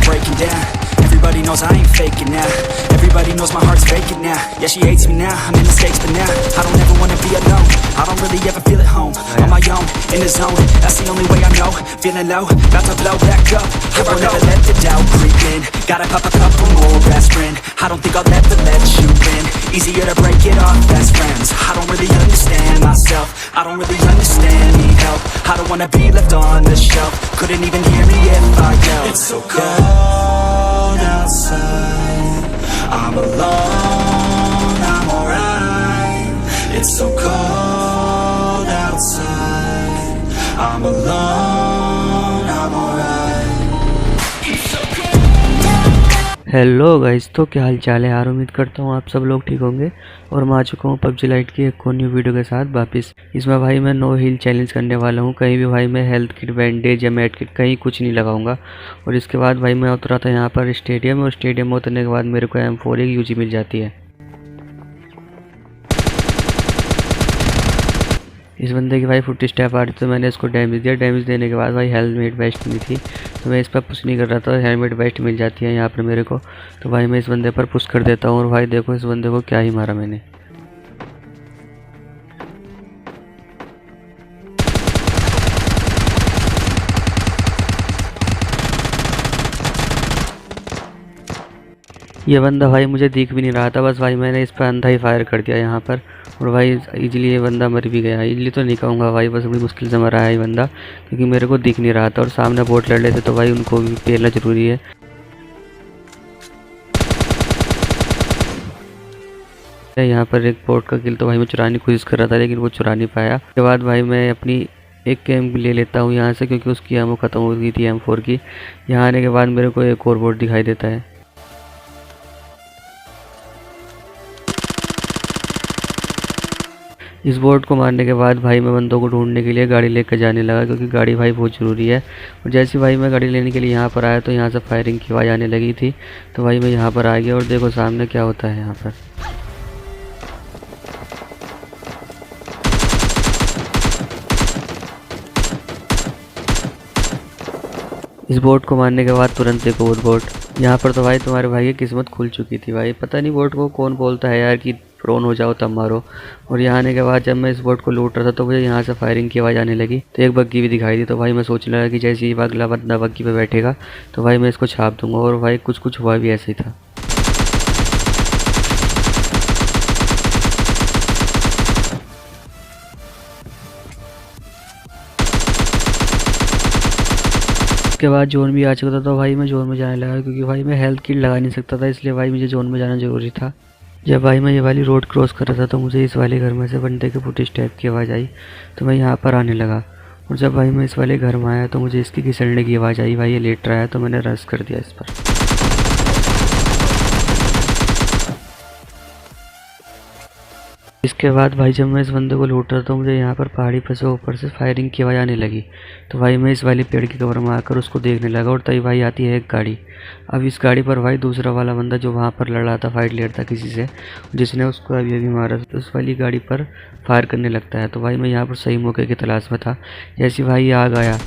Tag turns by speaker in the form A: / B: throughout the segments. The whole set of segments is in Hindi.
A: breaking down. Everybody knows I ain't faking now. Everybody knows my heart's vacant now. Yeah, she hates me now, I'm in mistakes, but now I don't ever wanna be alone. I don't really ever feel at home. On my own, in the zone, that's the only way I know. Feeling low, about to blow back up. I won't ever let the doubt creep in. Gotta pop a couple more aspirin. I don't think I'll ever let you in. Easier to break it off best friends. I don't really understand myself. I don't really understand, need help. I don't wanna be left on the shelf. Couldn't even hear me if I yelled. It's so cold outside, I'm alone, I'm alright. It's so cold outside, I'm alone, I'm alright.
B: Hello guys, तो क्या हाल चाल है यार। उम्मीद करता हूँ आप सब लोग ठीक होंगे। और मैं आ चुका हूँ पबजी लाइट की एक और न्यू वीडियो के साथ वापस। इसमें भाई मैं नो हील चैलेंज करने वाला हूँ। कहीं भी भाई मैं हेल्थ किट, बैंडेज या मेड किट कहीं कुछ नहीं लगाऊंगा। और इसके बाद भाई मैं उतरा था यहाँ पर स्टेडियम, और स्टेडियम में उतरने के बाद मेरे को M4 एक यूजी मिल जाती है। इस बंदे की भाई फुट स्टेप आ रही, तो मैंने इसको डैमेज दिया। डैमेज देने के बाद भाई हेलमेट वेस्ट नहीं थी, तो मैं इस पर पुश नहीं कर रहा था। हेलमेट वेस्ट मिल जाती है यहाँ पर मेरे को, तो भाई मैं इस बंदे पर पुश कर देता हूँ। और भाई देखो इस बंदे को क्या ही मारा मैंने। ये बंदा भाई मुझे दिख भी नहीं रहा था, बस भाई मैंने इस पर अंधा ही फायर कर दिया यहाँ पर। और भाई इजीली ये बंदा मर भी गया। इजीली तो नहीं कहूँगा भाई, बस बड़ी मुश्किल से मरा है ये बंदा, क्योंकि मेरे को दिख नहीं रहा था। और सामने बोट लड़ रहे थे, तो भाई उनको भी पेलना ज़रूरी है। यहाँ पर एक बोट का किल तो भाई मैं चुराने की कोशिश कर रहा था, लेकिन वो चुरा नहीं पाया। उसके बाद भाई मैं अपनी एक कैम ले लेता हूँ यहाँ से, क्योंकि उसकी एमो ख़त्म हो गई थी M4 की। यहाँ आने के बाद मेरे को एक और बोट दिखाई देता है। इस बोट को मारने के बाद भाई मैं बंदों को ढूंढने के लिए गाड़ी लेकर जाने लगा, क्योंकि गाड़ी भाई बहुत ज़रूरी है। और जैसे भाई मैं गाड़ी लेने के लिए यहाँ पर आया, तो यहाँ से फायरिंग की आवाज़ आने लगी थी। तो भाई मैं यहाँ पर आ गया, और देखो सामने क्या होता है यहाँ पर। इस बोट को मारने के बाद तुरंत एक और बोट। यहाँ पर तो भाई तुम्हारे भाई की किस्मत खुल चुकी थी। भाई पता नहीं बोट को कौन बोलता है यार कि प्रोन हो जाओ तब मारो। और यहाँ आने के बाद जब मैं इस बोट को लूट रहा था, तो मुझे यहाँ से फायरिंग की आवाज़ आने लगी। तो एक बग्गी भी दिखाई दी, तो भाई मैं सोचने लगा कि जैसे ही अगला बंदा बग्गी पे बैठेगा, तो भाई मैं इसको छाप दूंगा। और भाई कुछ कुछ हुआ भी ऐसे ही था। उसके बाद जोन भी आ चुका था, तो भाई मैं जोन में जाने लगा, क्योंकि भाई मैं हेल्थ किट लगा नहीं सकता था, इसलिए भाई मुझे जोन में जाना ज़रूरी था। जब भाई मैं ये वाली रोड क्रॉस कर रहा था, तो मुझे इस वाले घर में से बंदे के फुट स्टेप की आवाज़ आई, तो मैं यहाँ पर आने लगा। और जब भाई मैं इस वाले घर में आया, तो मुझे इसकी घिसड़ने की आवाज़ आई। भाई ये लेट रहा है, तो मैंने रश कर दिया इस पर। इसके बाद भाई जब मैं इस बंदे को लूट रहा था, तो मुझे यहाँ पर पहाड़ी पर से ऊपर से फायरिंग की आवाज़ आने लगी। तो भाई मैं इस वाली पेड़ की कवर में आकर उसको देखने लगा, और तभी भाई आती है एक गाड़ी। अब इस गाड़ी पर भाई दूसरा वाला बंदा जो वहाँ पर लड़ रहा था, फाइट ले रहा था किसी से, जिसने उसको अभी अभी मारा, तो उस वाली गाड़ी पर फायर करने लगता है। तो भाई मैं यहाँ पर सही मौके की तलाश में था। जैसे भाई आ गया,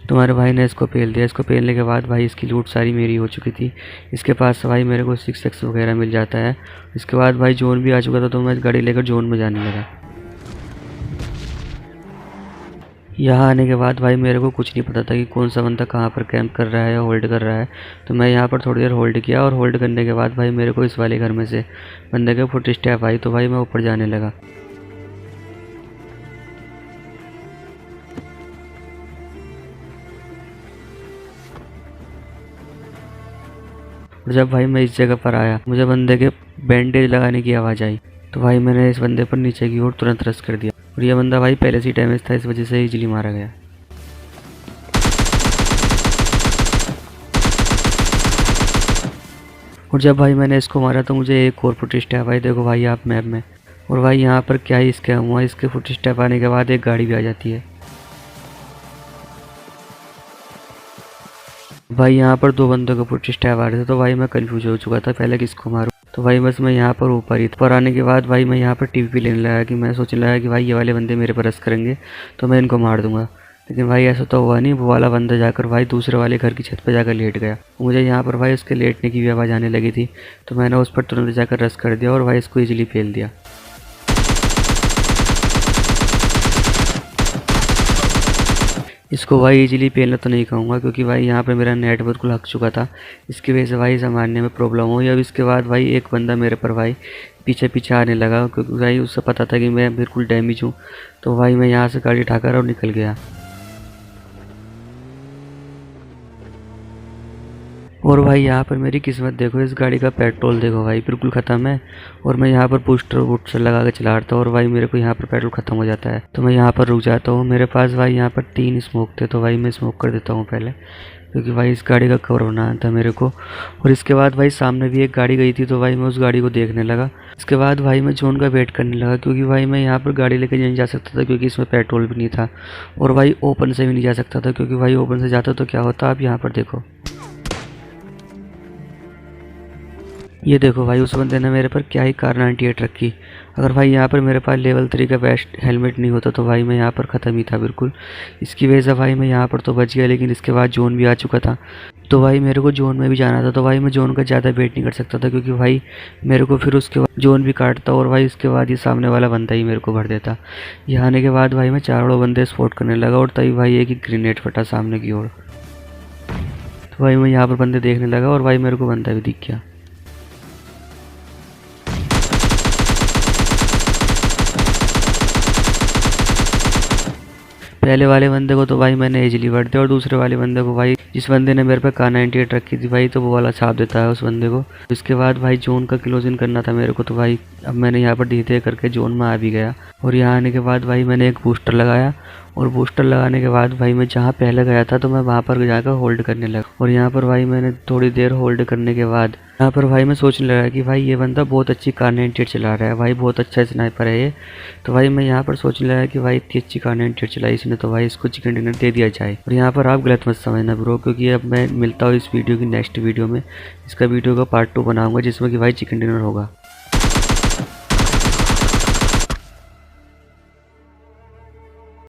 B: तुम्हारे भाई ने इसको पेल दिया। इसको पेलने के बाद भाई इसकी लूट सारी मेरी हो चुकी थी। इसके पास भाई मेरे को 6x वगैरह मिल जाता है। इसके बाद भाई जोन भी आ चुका था, तो मैं गाड़ी लेकर जोन में जाने लगा। यहाँ आने के बाद भाई मेरे को कुछ नहीं पता था कि कौन सा बंदा कहाँ पर कैंप कर रहा है या होल्ड कर रहा है। तो मैं यहाँ पर थोड़ी देर होल्ड किया, और होल्ड करने के बाद भाई मेरे को इस वाले घर में से बंदे के फुट स्टेप आई, तो भाई मैं ऊपर जाने लगा। और जब भाई मैं इस जगह पर आया, मुझे बंदे के बैंडेज लगाने की आवाज़ आई, तो भाई मैंने इस बंदे पर नीचे की ओर तुरंत रश कर दिया। और ये बंदा भाई पहले से ही डैमेज था, इस वजह से इजीली मारा गया। और जब भाई मैंने इसको मारा, तो मुझे एक और फुट स्टेप आई। देखो भाई आप मैप में। और भाई यहाँ पर क्या ही स्कैम हुआ, इसके फुट स्टेप आने के बाद एक गाड़ी भी आ जाती है। भाई यहाँ पर दो बंदों के फुट स्टेप आ रहे थे, तो भाई मैं कंफ्यूज हो चुका था पहले किसको मारूं। तो भाई बस मैं यहाँ पर ऊपर ही पर आने के बाद भाई मैं यहाँ पर टीवी लेने लगा, कि मैं सोचने लगा कि भाई ये वाले बंदे मेरे पर रश करेंगे, तो मैं इनको मार दूंगा। लेकिन भाई ऐसा तो हुआ नहीं। वो वाला बंदा जाकर भाई दूसरे वाले घर की छत पर जाकर लेट गया। मुझे यहाँ पर भाई उसके लेटने की भी आवाज़ आने लगी थी, तो मैंने उस पर तुरंत जाकर रश कर दिया और भाई इसको ईजिली फेल दिया। इसको भाई इजीली पेलना तो नहीं कहूँगा, क्योंकि भाई यहाँ पे मेरा नेट बिल्कुल हक चुका था। इसकी वजह से भाई संभालने में प्रॉब्लम हुई। अब इसके बाद भाई एक बंदा मेरे पर भाई पीछे पीछे आने लगा, क्योंकि भाई उससे पता था कि मैं बिल्कुल डैमेज हूँ। तो भाई मैं यहाँ से गाड़ी उठाकर और निकल गया। और भाई यहाँ पर मेरी किस्मत देखो, इस गाड़ी का पेट्रोल देखो भाई बिल्कुल ख़त्म है। और मैं यहाँ पर बूस्टर वूस्टर लगा के चला रहा था और भाई मेरे को यहाँ पर पेट्रोल ख़त्म हो जाता है, तो मैं यहाँ पर रुक जाता हूँ। मेरे पास भाई यहाँ पर 3 स्मोक थे, तो भाई मैं स्मोक कर देता हूँ पहले, क्योंकि भाई इस गाड़ी का कवर बनाना था मेरे को। और इसके बाद भाई सामने भी एक गाड़ी गई थी, तो भाई मैं उस गाड़ी को देखने लगा। इसके बाद भाई मैं जोन का वेट करने लगा, क्योंकि भाई मैं यहाँ पर गाड़ी लेकर नहीं जा सकता था, क्योंकि इसमें पेट्रोल भी नहीं था। और भाई ओपन से भी नहीं जा सकता था, क्योंकि भाई ओपन से जाता तो क्या होता आप यहाँ पर देखो। ये देखो भाई उस बंदे ने मेरे पर क्या ही कार 98 रखी। अगर भाई यहाँ पर मेरे पास लेवल 3 का बेस्ट हेलमेट नहीं होता तो भाई मैं यहाँ पर ख़त्म ही था बिल्कुल। इसकी वजह से भाई मैं यहाँ पर तो बच गया, लेकिन इसके बाद जोन भी आ चुका था। तो भाई मेरे को जोन में भी जाना था, तो भाई मैं जोन का ज़्यादा वेट नहीं कर सकता था, क्योंकि भाई मेरे को फिर उसके बाद जोन भी काटता और भाई इसके बाद ये सामने वाला बंदा ही मेरे को भर देता। यहाँ आने के बाद भाई मैं चारों बंदे स्पॉट करने लगा और तभी भाई एक ही ग्रेनेड फटा सामने की ओर। तो भाई मैं यहाँ पर बंदे देखने लगा और भाई मेरे को बंदा भी दिख गया। पहले वाले बंदे को तो भाई मैंने इजीली बढ़ दिया, और दूसरे वाले बंदे को भाई जिस बंदे ने मेरे पे कार 98 रखी थी भाई, तो वो वाला छाप देता है उस बंदे को। इसके बाद भाई जोन का क्लोज इन करना था मेरे को, तो भाई अब मैंने यहाँ पर धीरे करके जोन में आ भी गया। और यहाँ आने के बाद भाई मैंने एक बूस्टर लगाया, और बूस्टर लगाने के बाद भाई मैं जहाँ पहले गया था तो मैं वहाँ पर जाकर होल्ड करने लगा। और यहाँ पर भाई मैंने थोड़ी देर होल्ड करने के बाद यहाँ पर भाई मैं सोचने लगा कि भाई ये बंदा बहुत अच्छी कार 98 चला रहा है, भाई बहुत अच्छा स्नाइपर है ये। तो भाई मैं यहाँ पर सोचने लगा कि भाई इतनी अच्छी कार 98 चलाई इसने, तो भाई इसको चिकन डिनर दे दिया जाए। और यहाँ पर आप गलत मत समझना ब्रो, क्योंकि अब मैं मिलता हूँ इस वीडियो की नेक्स्ट वीडियो में। इसका वीडियो का पार्ट 2 बनाऊंगा, जिसमें कि भाई चिकन डिनर होगा।